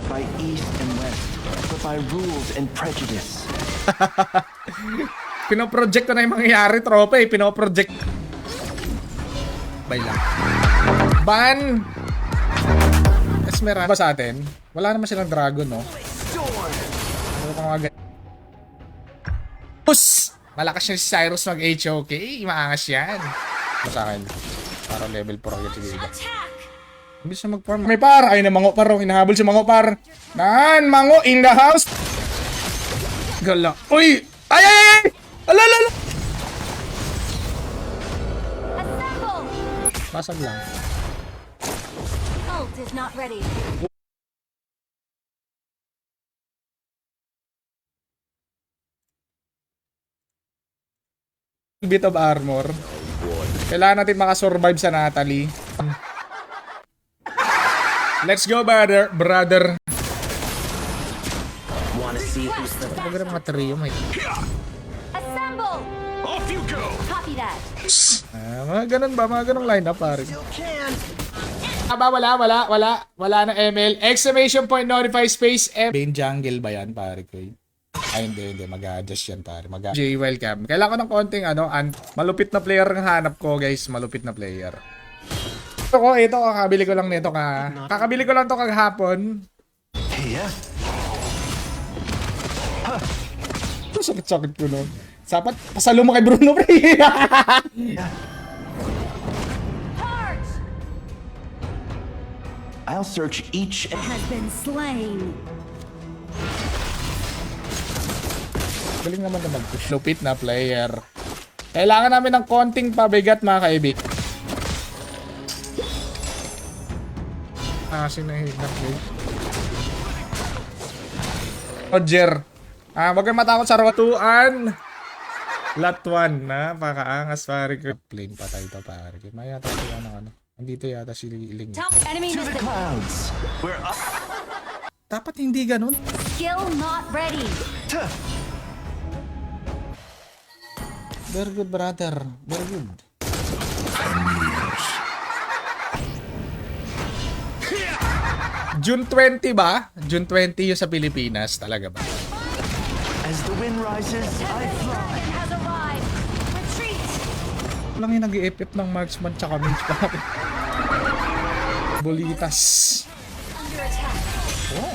by East and West, but by rules and prejudice. Pinoproject ko na yung mangyayari, tropa eh. Pinoproject. Bay lang. Ban! Esmeralda ba sa atin? Wala naman silang dragon, no? Ano pa mga Push! Malakas niya si Cyrus mag-HOK. Maangas yan. Ito sa akin. Para level 4 agad sige. Hindi siya mag-farm. May par! Ay na mango par. Hinahabol si mango par. Nan! Mango in the house! Gala. Uy! Ay! Ay! Ay! Alalala! Basag lang. Ult is not ready. Bit of armor. Kailangan natin makasurvive sa Natalie. Let's go, brother. Wanna see who's the Pagkakita mga trio, may. Assemble! Off you go! Copy that. Mga ganun ba? Mga ganung lineup, pare. Wala na ML. Exclamation point, notify space, M. Main jungle ba yan, pare ko? Ay, hindi. Mag-adjust yan, pare. J, welcome. Kailangan ko ng konting, malupit na player ang hanap ko, guys. Malupit na player. Ito, kakabili ko lang nito kakabili ko lang to kaghapon. Yeah. Sakit-sakit ko, no? Sapat, pasalo mo kay Bruno, pre. Charge! I'll search each and Has been slain. Galing naman na mag-push. Lupit na player. Kailangan namin ng konting pabigat, mga kaibig. Sinahig na play. Roger. Wag kang matakot sa rotuan. Lot 1 na. Pakaangas, pare ko. Plane patay to, pare ko. May yata siya ng Andito yata si Ling. Top enemy to the missing. clouds. We're up. Dapat hindi ganun. Skill not ready. Very good, brother. Very good. June 20 ba? June 20 yung sa Pilipinas. Talaga ba? As the wind rises, I fly. Dragon has arrived. Retreat. Lang yung nag-i-FF ng marksman tsaka mage pa. Bolitas. Under attack. Oh.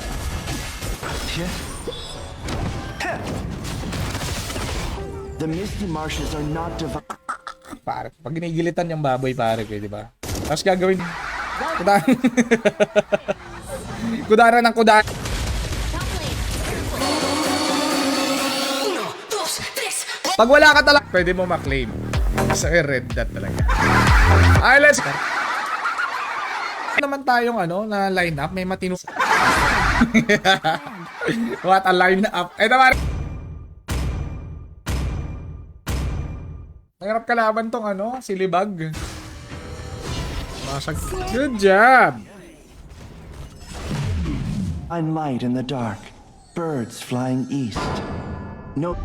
The misty marshes are not divided. Pare, pag ginigilitan yung baboy, pare ko, di ba? Tapos gagawin kudaran. Kudaran ng kudaran. Pag wala ka talaga, pwede mo maklaim. Sa red dot talaga. Ay, let's go. Naman tayong na line up, may matino. What a line up. Ito pare. Nangarap kalaban tong silibag. Masag. Good job. I'm light in the dark. Birds flying east. No.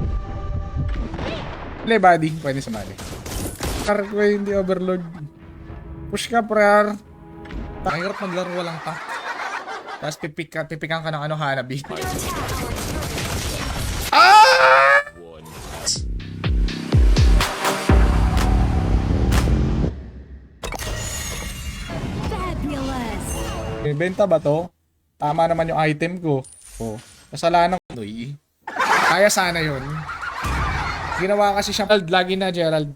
Play buddy, pwede sumali. Karko hindi overload. Push ka, prayer. Mahirap maglaro walang tank. Tapos pipikan ka ng Hanabi. Ah! Fabulous. Benta ba to? Tama naman yung item ko. Oh, kasalanan ko. Kaya sana yun. Ginawa kasi siya. Lagi na, Gerald.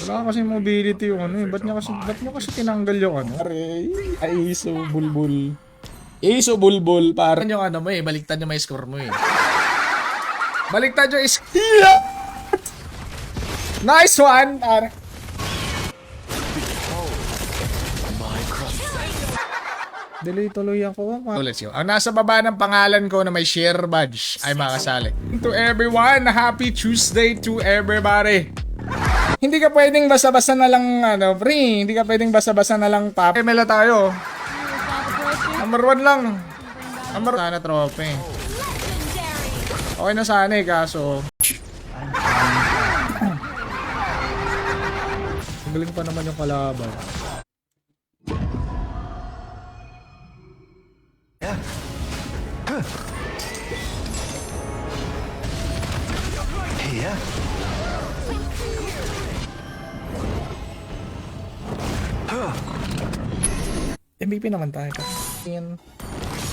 Wala kasi mobility yung Ba't niya kasi tinanggal yung Aray, ay so bulbul. So bulbul. Parang yung mo baliktad yung may score mo Baliktad yung Nice one! Delay tuloy ako. Let's go. Ang nasa baba ng pangalan ko na may share badge ay makasali. To everyone, happy Tuesday to everybody. Hindi ka pwedeng basa-basa na lang, pre. Hindi ka pwedeng basa-basa na lang top. ML na tayo. Number 1 lang. Sana trophy. Okay na sana eh, kaso... Galing pa naman yung kalaban. Here. MVP naman tayo. Yan.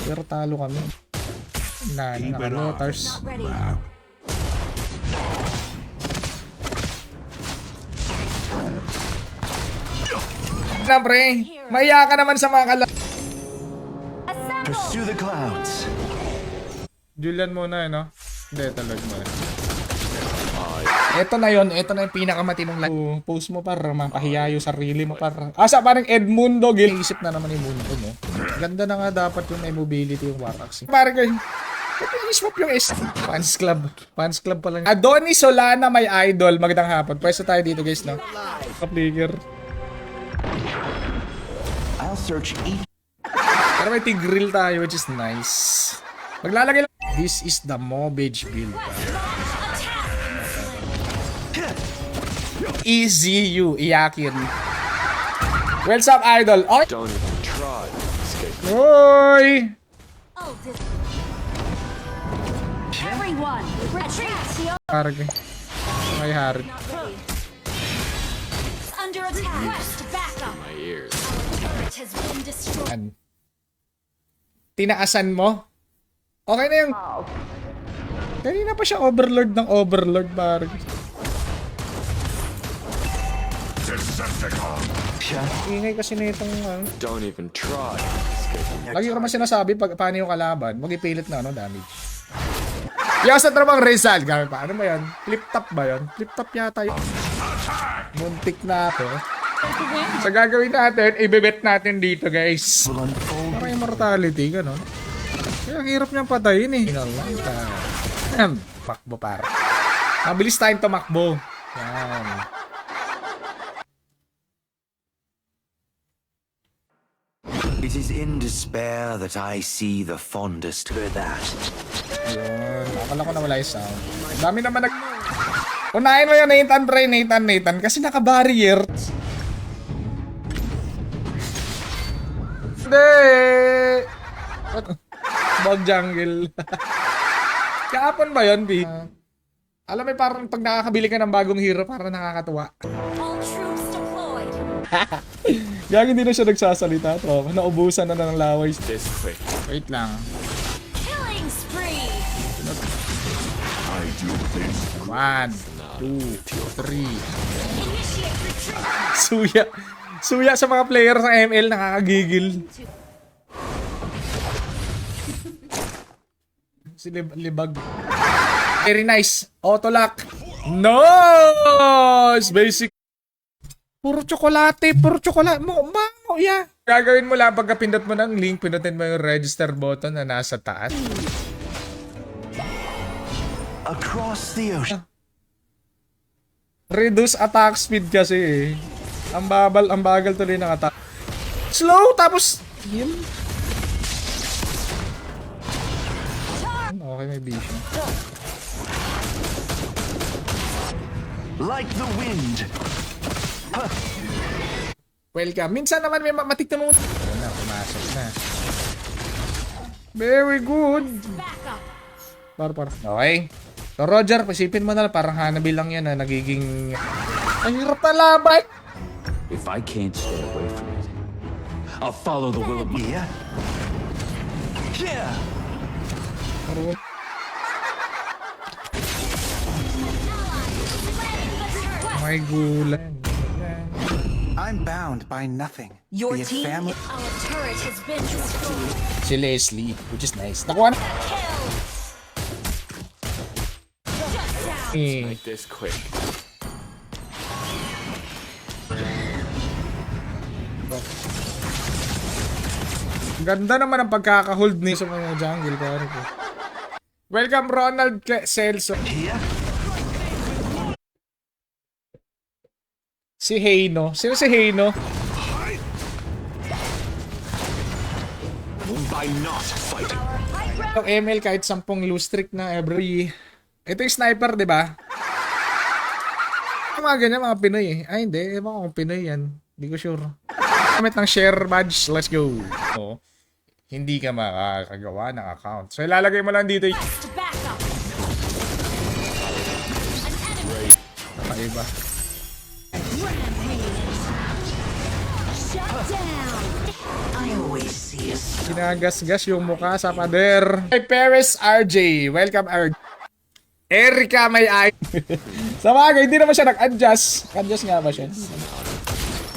Pero talo kami. Naka-lotars. Not ready. Na pre, maya ka naman sa mga kalaban. Assemble. Pursue the clouds. Julian muna, no? Hindi, talag mo. Ito na yon, ito na yung pinakamatinong post mo para mapahiya yung sarili mo para. Asa parang Edmundo, ginisip na naman yung mundo mo. Ganda na nga dapat yung may mobility yung Warax. Parang kayo, i-swap yung S. Fans club. Fans club pa lang. Adonis Solana, may idol. Magandang hapon. Pwesto tayo dito guys, no? Kapligger. I'll search each. Pero may tig-grill tayo which is nice. Maglalagay lang. This is the Mobage build. Easy you, Iyakin. What's up, idol? Oy! Don't even try to escape. Oy! Oh, this... Everyone, retreat. Harag eh. May harag. Not ready. Under attack. Request backup. My ears. Turret has been destroyed. An. Tinaasan mo? Okay na yung... Kanina pa siya overlord ng overlord, parang. Ingay kasi na itong... Don't even try to escape. Lagi ko naman sinasabi pag paano yung kalaban, mag-ipilit na damage. Yung sa trabang Rizal, gamit pa. Ano ba yan? Flip top ba yan? Flip top yata yun. Muntik na ako. So gagawin natin, ibebet natin dito guys. Will unfold. Parang immortality, gano'n. Kaya ang hirap niyang patayin eh. Makbo para. Mabilis tayong tumakbo. Yan. It is in despair that I see the fondest for that. Yun. Akala ko na wala yung sound. Dami naman nag... Unahin mo yun, Nathan, pre. Nathan. Kasi naka-barrier. Hindi! Bug jungle. Kahapon ba yun, B? Alam mo, parang pag nakakabili ka ng bagong hero, parang nakakatuwa. All troops deployed. Gagi hindi na siya nagsasalita, tropa. Naubusan na ng laway. This quick. Wait lang. Killing spree. 1, 2, 3. Initiate retreat. Suya sa mga player sa ML, nakakagigil. Si Libag. Very nice. Auto-lock. Nice! Basic. Puro tsokolate. Yeah. Gagawin mo lang pagka pindot mo ng link, pindutin mo yung register button na nasa taas. Across the ocean. Reduce attack speed kasi eh. Ang bagal tuloy ng attack. Slow, tapos heal. Okay, may vision. Like the wind. Welcome. Minsan naman may matikta mo. Ayun na, pumasok na. Very good. Backup. Par. Okay. So Roger, pasipin mo na parang Hanabi lang yan na nagiging... Ang hirap na laban! If I can't stay away from it, I'll follow the will of my... Here. Here. Parang... May gulan. I'm bound by nothing. Your Be it team. family. Our turret has been destroyed. Si Leslie, which is nice. Nakuha na. Kill. Shut down. Eh. This quick. Ganda naman ang pagkaka-hold ni sa mga jungle, pare ko. Welcome, Ronald Celso. Si Heino. Sino si Heino? By not fighting. Yung ML kahit 10 loose streak na every... Ito yung sniper, di ba? Mga ganyan, mga Pinoy eh. Ay, hindi. Ewan ko kung Pinoy yan. Hindi ko sure. Gamit ng share badge. Let's go. So, hindi ka makakagawa ng account. So, ilalagay mo lang dito yung... Best backup. Kakaiba. Rampage. Shut down. I always see a Ginagasgas yung mukha sa pader. Hey, Paris RJ. Welcome, RJ. Erika may ay. Sa bagay, hindi naman siya nag-adjust. Adjust nga ba siya?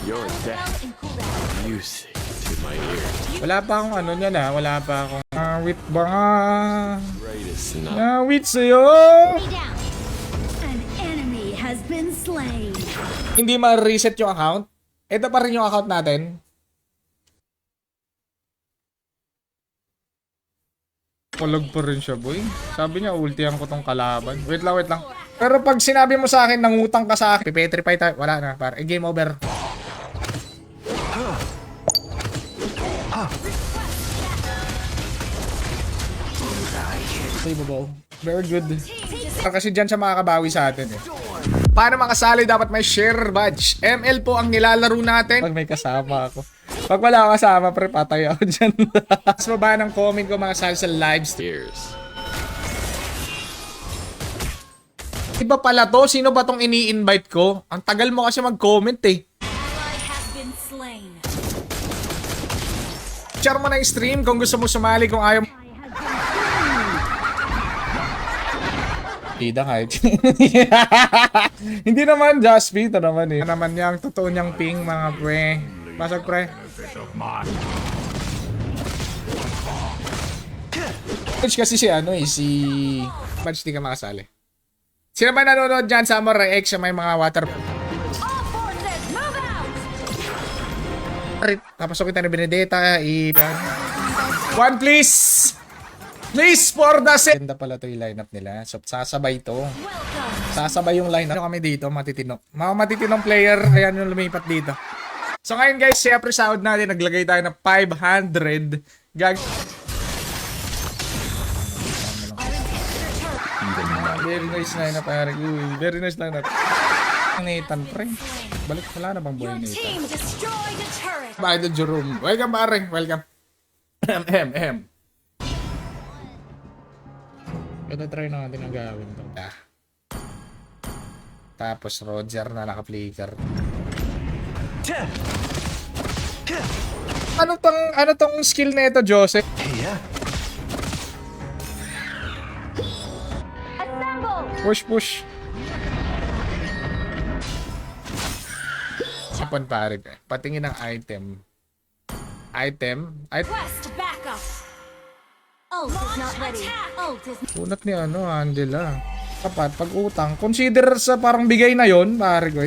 You're deaf. and cooldown. Music to my ears. Wala pa akong ano niyan ha. Wala pa akong awit ba nga. Greatest not. Awit sa'yo. Stay down. An enemy has been slain. Hindi ma-reset yung account. Ito pa rin yung account natin. Kulog pa rin siya, boy. Sabi niya, ultihan ko tong kalaban. Wait lang, wait lang. Pero pag sinabi mo sa akin, nangutang ka sa akin, pipetrify tayo. Wala na, par. Game over. Okay, babaw. Very good. Kasi dyan siya makakabawi sa atin eh. Paano makasali? Dapat may share badge. ML po ang nilalaro natin. Pag may kasama ako. Pag wala ako kasama, pre, patay ako dyan. Mas baba ng comment ko makasali sa live stream. Ears. Iba pala to? Sino ba tong ini-invite ko? Ang tagal mo kasi mag-comment eh. Ally has been slain. Share mo na yung stream kung gusto mo sumali, kung ayaw. Ida kahit. Hindi naman, Jaspi. Ito naman eh. Ano naman niya, ang totoo niyang ping, mga pre. Pasok, pre. Coach kasi si ano eh, si... Batch di ka makasali. Sino ba nanonood dyan? Samurai X, may mga water... All forces, move out. Tapos kita ni Benedetta, One please! Please for the sake! Ganda pala to yung lineup nila. So, sasabay to. Welcome. Sasabay yung lineup. Ano kami dito? Matitino. Mga matitinong player. Ayan yung lumipat dito. So ngayon guys, syempre sahod natin. Naglagay tayo ng 500. Very nice lineup, pare. Uy, very nice lineup. Nathan, pre. Balik, wala na bang boy Your Nathan? team destroyed a turret. Bye to Jerome. Welcome, pare. Welcome. Ito try natin ang gawin to. Tapos Roger na naka-flicker. Ano tong skill na ito, Joseph? Assemble. Push. Sapon pare. Patingin ng item. Quest backup. Ult is not ready. Ult is Unat ni ano, Angela. Dapat pag utang, consider sa parang bigay na yon, pare ko.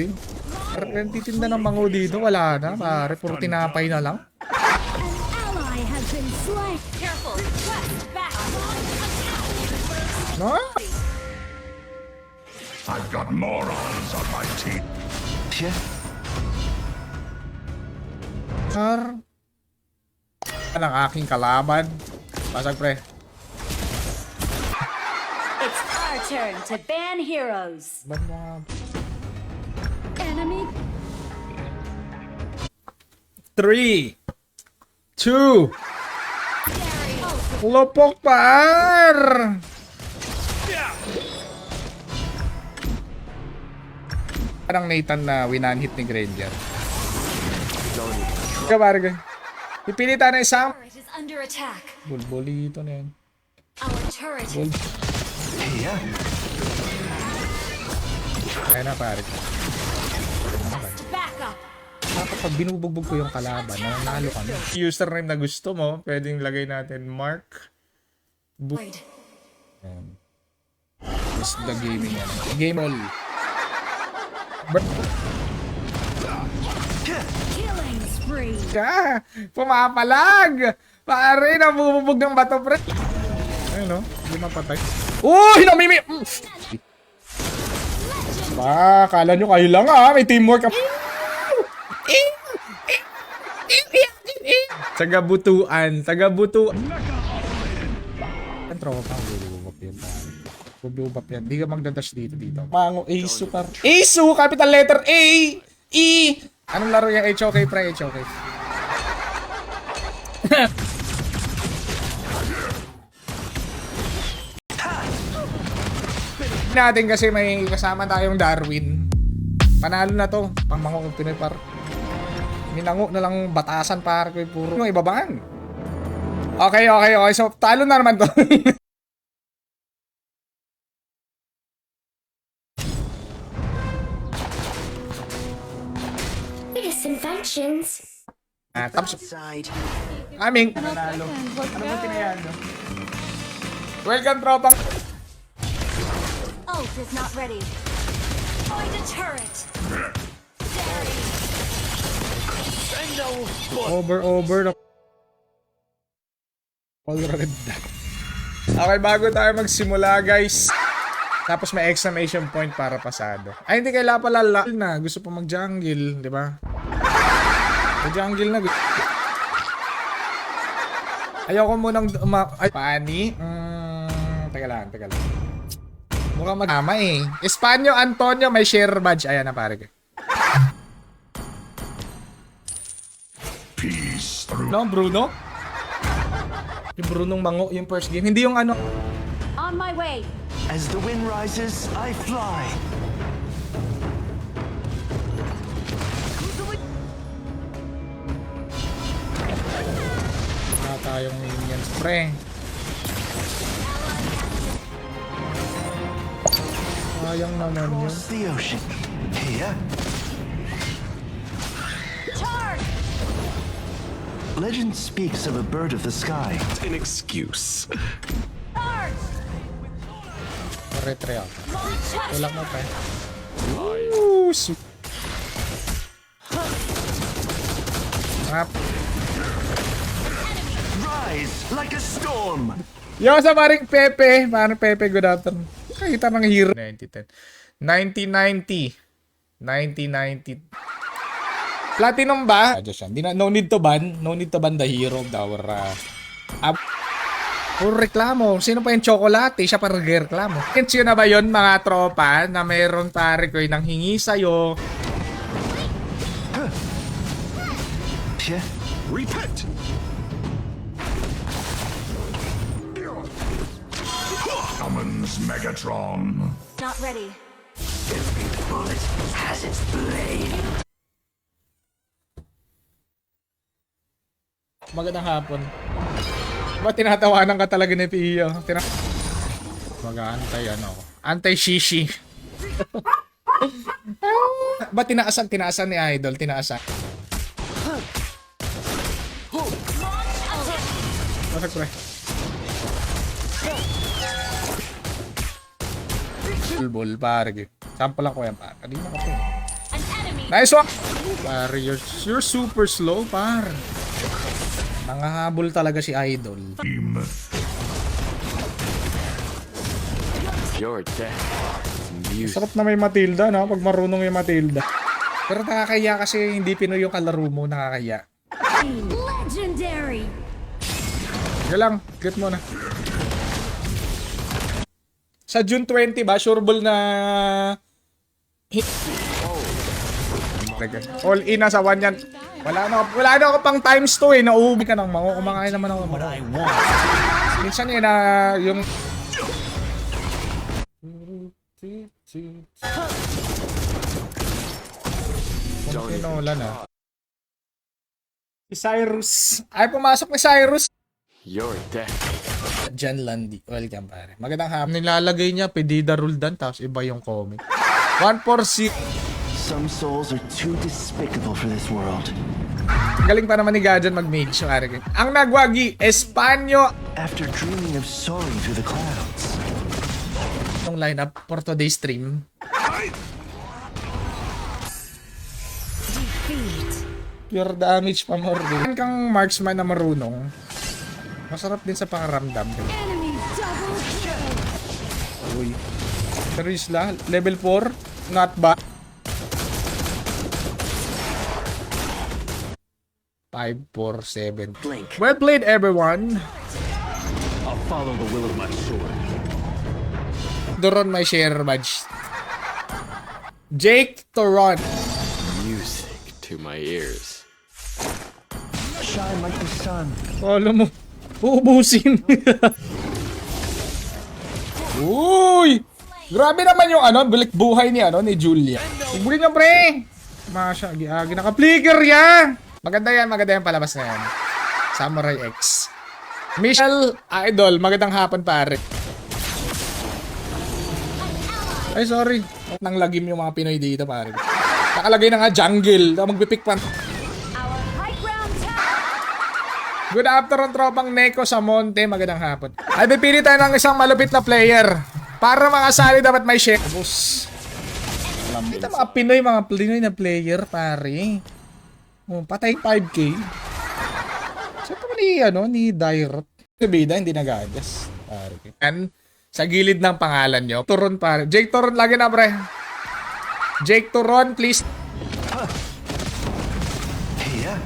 Pero yung titinda ng mango dito, wala na, pare. Puro tinapay na lang. an ally has been slain. Careful. Quest backup. No? I've got morons on my team. Par. Yan ang aking kalaban. Pasag, pre. It's our turn to ban heroes. Ba't mo nga? Enemy 3, 2, lopok par! Parang Nathan na winan-hit ni Granger. Ika pare. Pipili tayo ng isang turret is under attack. bulbolito na yan. Our turret is Kaya na pare. backup. Dapat pag binubugbog ko yung kalaban, nanalo kami. Username na gusto mo, pwedeng lagay natin Mark. Void. Just the gaming yan. Game all. Killing spree. Ka! Pumapalag! Pare, nabububog ng bato, pre. Ayun, no? Hindi mapatay. Uy, namimi! Kala nyo kayo lang, may teamwork. Tagabutuan. Ang tropa, bububap yan. Bububap yan. Di ka magdadash dito. Mango, Asu, par. Asu, capital letter A, E. Anong laro yung HOK, pre? HOK. Natin kasi may kasama tayong Darwin. Panalo na to. Pangmango ng Pinoy, par. Minango na lang batasan, par. Puro yung ibabaan. Okay. So, talo na naman to. Latest inventions. Tapos, Side. aming panalo. Ano ba tinayan, no? Welcome, tropang. Ult is not ready. Find a turret. Over. All red. Okay, bago tayo magsimula, guys. Tapos may exclamation point para pasado. Ay, hindi kailangan pala na. Gusto pa mag-jungle, di ba? Mag-jungle na. Ayoko munang Pani? Teka lang. Mukhang mag-ama eh. Espanyo, Antonio, may share badge. Ayan na, pare. Peace through No, Bruno? Yung Brunong Mango, yung first game. Hindi yung ano. On my way. As the wind rises, I fly. Wala tayong minions, pre. Sayang naman yun. Across the ocean. Here. Charge. Legend speaks of a bird of the sky. an excuse. Charge. Retre ako. Launch. Tulak mo, pre. Ooh, Rap. Rise like a storm. Yo, sa paring Pepe. Paano Pepe, good afternoon. Kakita ng hero. 1990. Platinum ba? No need to ban. No need to ban the hero of our puro reklamo. Sino pa yung chocolate? Siya pa reklamo. Kensyo na ba yon mga tropa na mayroon pare ko nang hingi sa'yo? Yeah. Repent. Summons Megatron. Not ready. Magandang hapon. Ba't tinatawanan ka talaga ni Pio? Mag-aantay ano ako. Antay-shishi. Ba't tinaasan ni Idol? Tinaasan. Bakit pre? Bulbul, pare. Sample lang ko yan, pare. Kanina ka pre. An enemy. Nice one! Pare, you're super slow, pare. Nangahabol talaga si Idol. Team. Your death is music. Sarap na may Matilda, no? Pag marunong yung Matilda. Pero nakakaya kasi hindi Pinoy yung kalaro mo, nakakaya. Legendary. Sige lang, get mo na. Sa June 20 ba, sureball na... All in na sa 1 yan. Wala na ako pang times 2 eh. Nauubi ka ng mango. Kumakain naman ako ng mango. Minsan yun na yung... Tinola na. Si Cyrus. Ay, pumasok ni Cyrus. Your death. Jan Landy. Welcome, pare. Magandang hapon. Nilalagay niya, Pedida Roldan, tapos iba yung comic. 146. Some souls are too despicable for this world. Galing pa naman ni Gajan mag-mage. Ang nagwagi, Espanyo. After dreaming of soaring through the clouds. Itong lineup for today's stream. Defeat. Pure damage pa more. Kung kang marksman na marunong, Masarap din sa pangaramdam. Enemy double kill. Uy. Pero isla, level 4, not bad. 5, 4, 7. Well played, everyone. I'll follow the will of my sword. Doron my share badge. Jake Toron. Music to my ears. Shine like the sun. Alam mo, uubusin. Uy! Grabe naman yung bilik buhay ni ni Julia. Ibuli niya, pre. Masya, agi naka-flicker yan. Maganda yan palabas na yan. Samurai X. Michelle Idol, magandang hapon pare. Ay, sorry. Nang lagim yung mga Pinoy dito pare. Nakalagay na nga jungle. Magpipick pan. Our high ground tower. Good afternoon, tropang Neko sa Monte. Magandang hapon. Ay, pipili tayo ng isang malupit na player. Para makasali dapat may share. Bus. Ito mga Pinoy na player, pare. Oh, patay 5K. Saan pa ni Direct? Bida, hindi nag-adjust. Pare. And, sa gilid ng pangalan nyo, Toron pare. Jake Toron, lagi na, pre. Jake Toron, please. Yeah.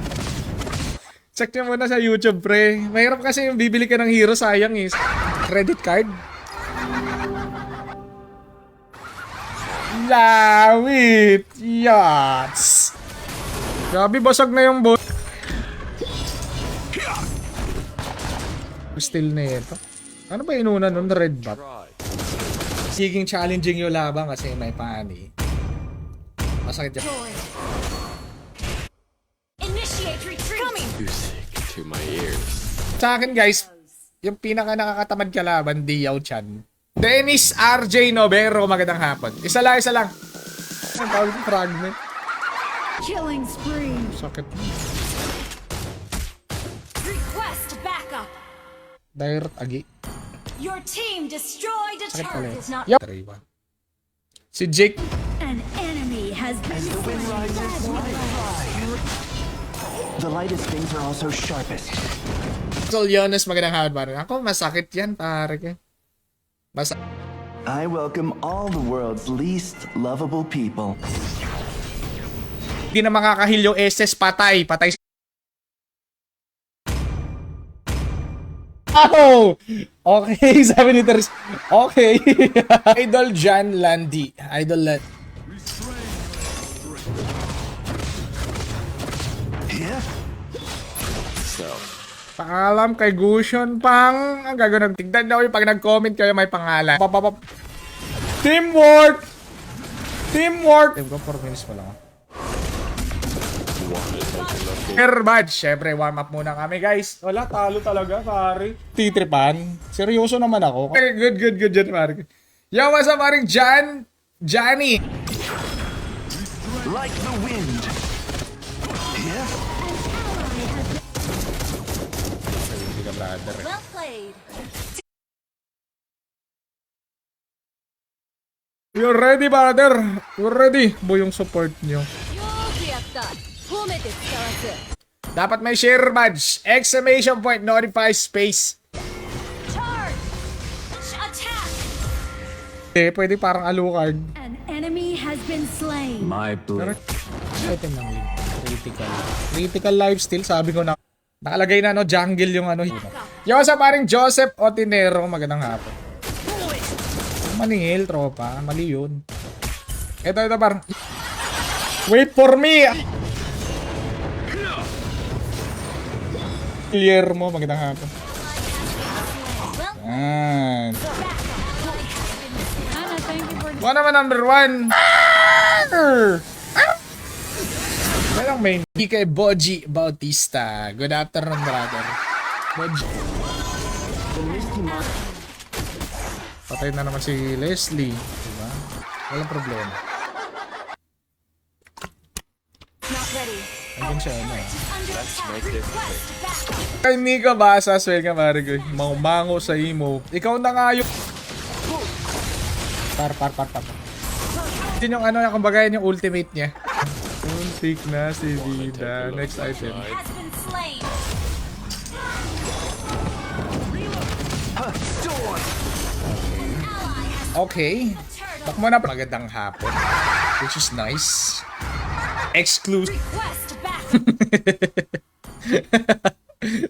Check nyo muna sa YouTube, pre. Mahirap kasi yung bibili ka ng hero, sayang is. Credit card. Lawit. Yachts. Grabe, basag na yung boss. Still na ito. Ano ba inuna nun? Red bot. Siging challenging yung labang kasi may pani. Masakit yan. Initiate retreat. Coming. Music to my ears. Sa akin guys, yung pinaka nakakatamad kalaban, Diyaw Chan. Dennis RJ Novero, magandang hapon. Isa lang. Ang tawag ko, fragment. Killing spree. Sakit. Request backup. Direct agi. Your team destroyed a Sakit pala. turret. Is not Yup. Si Jake. an enemy has been slain. The lightest things are also sharpest. Soliones, magandang hapon pare. Ako, masakit yan pare. I welcome all the world's least lovable people. Hindi na makakahil yung SS, patay. Oh! Okay, sabi ni Teres. Okay. Idol Jan Landi. Yeah. So, Paalam kay Gusion Pang. Ang gagawin. Tignan nyo yung pag nag-comment kayo may pangalan. Teamwork! Team ko, 4 minutes pa lang. Air badge. Syempre, warm up muna kami, guys. Wala, talo talaga, pare. Titripan. Seryoso naman ako. Okay, good dyan, pare. Yo, what's up, pare? Johnny. Like the wind. Yeah. Hindi ka, brother. well played. You're ready, brother. You're ready. Boy, yung support nyo. Dapat may share badge. Exclamation point, notify space. Charge. Attack. Pwede parang Alucard. An enemy has been slain. My blade. Item ng link. Critical lifesteal, sabi ko na. Nakalagay na jungle yung Yo, sa paring Joseph Otinero, magandang hapon. Maningil, tropa. Mali yun. Ito parang. Wait for me! Guillermo, magandang hapon. Yan. Ano naman number 1? Merong main. Kay Boji Bautista. Good afternoon, brother. Boji. Patay na naman si Leslie. Diba? Walang problema. Not ready. Andun siya, Under attack. Request backup. Kay Mika Basas, welcome, Marigoy. Mango sa imo. Ikaw na nga yung... Par. Yun yung kumbaga yung ultimate niya. Untik na si Vida. Next item. Has been slain. Okay. Bak mo na magandang hapon. Which is nice. Exclusive. Request back.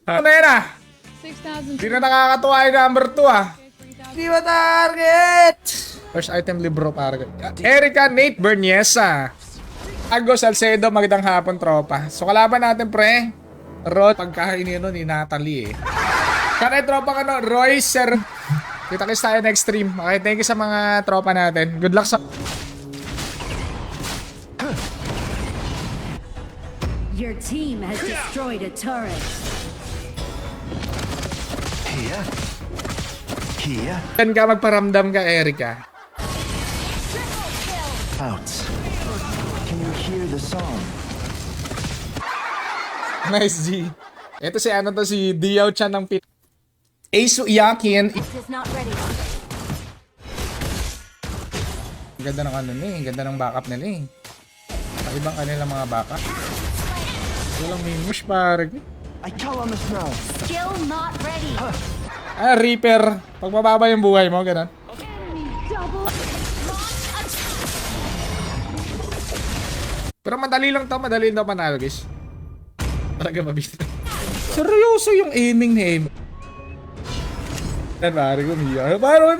Ano na yun ah? 6,000. Hindi na nakakatuwa yung number 2 ah. Di ba target? First item libro target. Erica Nate Berniesa. Agos Salcedo, magandang hapon tropa. So kalaban natin pre. Rod, pagkainin nun ni Natalie eh. Kanay tropa ka no, Roy Sir. Kita-kits tayo next stream. Okay, thank you sa mga tropa natin. Good luck sa... Your team has destroyed a turret. Here. Here. Saan ka magparamdam ka, Erica? Out. Can you hear the song? Nice, G. Ito si ano to, si Diao Chan ng Pit. Ace Yakin. Is not ready. Ang ganda ng ano ni, ang ganda ng backup nila eh. Sa ibang kanila mga backup. Walang mimush pare. I call on the snow. Skill not ready. Ah, Reaper. Pag mababa yung buhay mo, ganun. Double. Pero madali lang to, madali lang to panalo guys. Talaga mabisa. Seryoso yung aiming ni aim. Yan pare, gumiya. Pero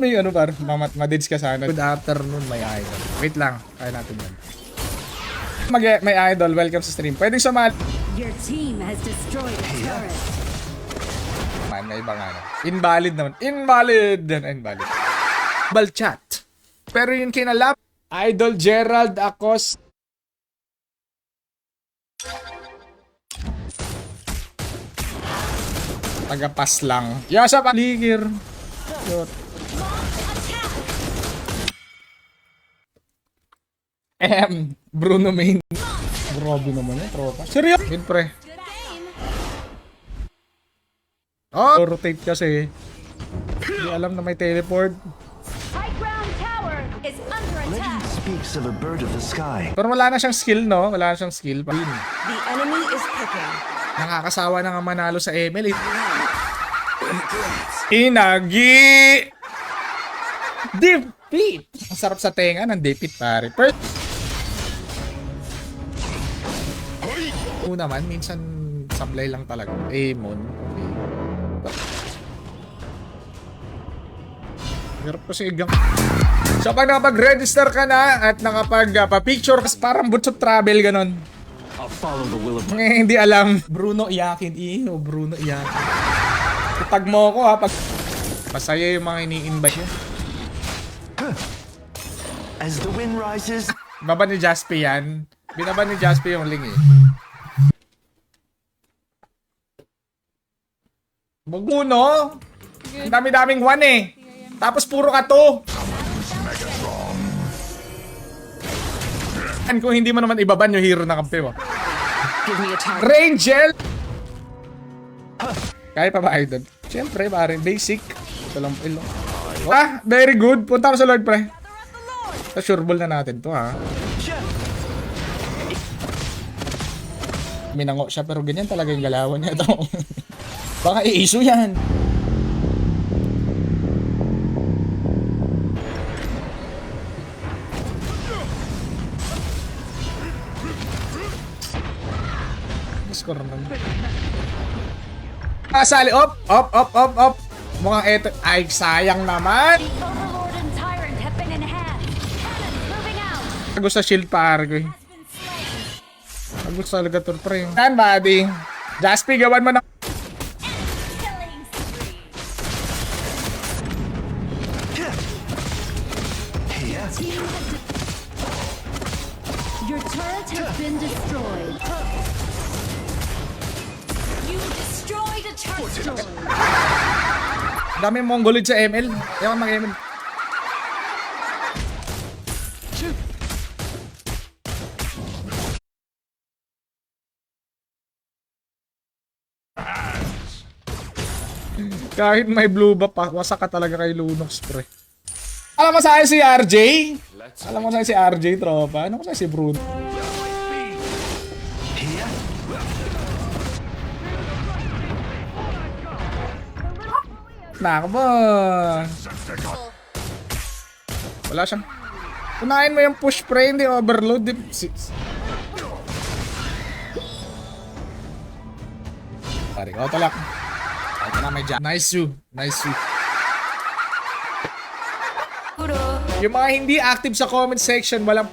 may ano pare, madids ka sana. Good afternoon, may idol. Wait lang, kaya natin yan. May idol, welcome sa stream. Pwedeng sumali. Your team has destroyed a turret. Man, may ibang ano. Invalid naman. Invalid! Invalid. Balchat. Pero yung kinalap, Idol Gerald Acos. Tagapas lang. Yasa pa. Ligir. Bruno Main. Grabe naman yun, tropa. Seryo? Yun, pre. Oh, rotate kasi. Hindi alam na may teleport. High ground tower is under attack. Legend speaks of a bird of the sky. Pero wala na siyang skill, no? Wala na siyang skill. The enemy is picking. Nakakasawa na nga manalo sa ML. Inagi! Defeat! Ang sarap sa tenga ng defeat, pare. Naman, minsan sablay lang talaga. Mon. Hirap kasi igang. So pag nakapag-register ka na at nakapag-pa-picture kasi parang boots of travel ganon. I'll follow the will of Hindi alam. Bruno Iyakin. Bruno Iyakin. Tag mo ako ha. Pag masaya yung mga ini-invite yun. As the wind rises, Baba ni Jaspi yan. Binaba ni Jaspi yung link eh. Baguno. Ang dami-daming one eh. Tapos puro ka to. Kung hindi mo naman ibaban yung hero na kampi mo. Give me a target. Rangel! Kaya pa ba idol? Siyempre, pare, basic. Ito lang ilong. Ah, very good. Punta ko sa Lord, pre. Sa sure ball na natin to, ha. Minango siya, pero ganyan talaga yung galawan niya ito. Baka i-issue yan. Score naman. Sali, op! Mukhang eto. Ay, sayang naman. The Overlord and Tyrant have been enhanced. Cannons moving out. Tago sa shield par ko eh. Tago sa alligator pre. Yan, buddy. Jaspi, gawan mo na. Killing spree. Team has Your turret has been destroyed. You destroyed a turret. Dami mongolid sa ML. Ewan mag-ML. Kahit may blue buff, wasak ka talaga kay Lunox, pre. Alam mo sa akin si RJ? Alam mo sa akin si RJ, tropa? Ano ko sa akin si Bruno? Nakaba. Wala siyang... Unahin mo yung push pre, hindi overload. Pare, auto-lock. Ito na may jump. Nice you. Nice you. Yung mga hindi active sa comment section, walang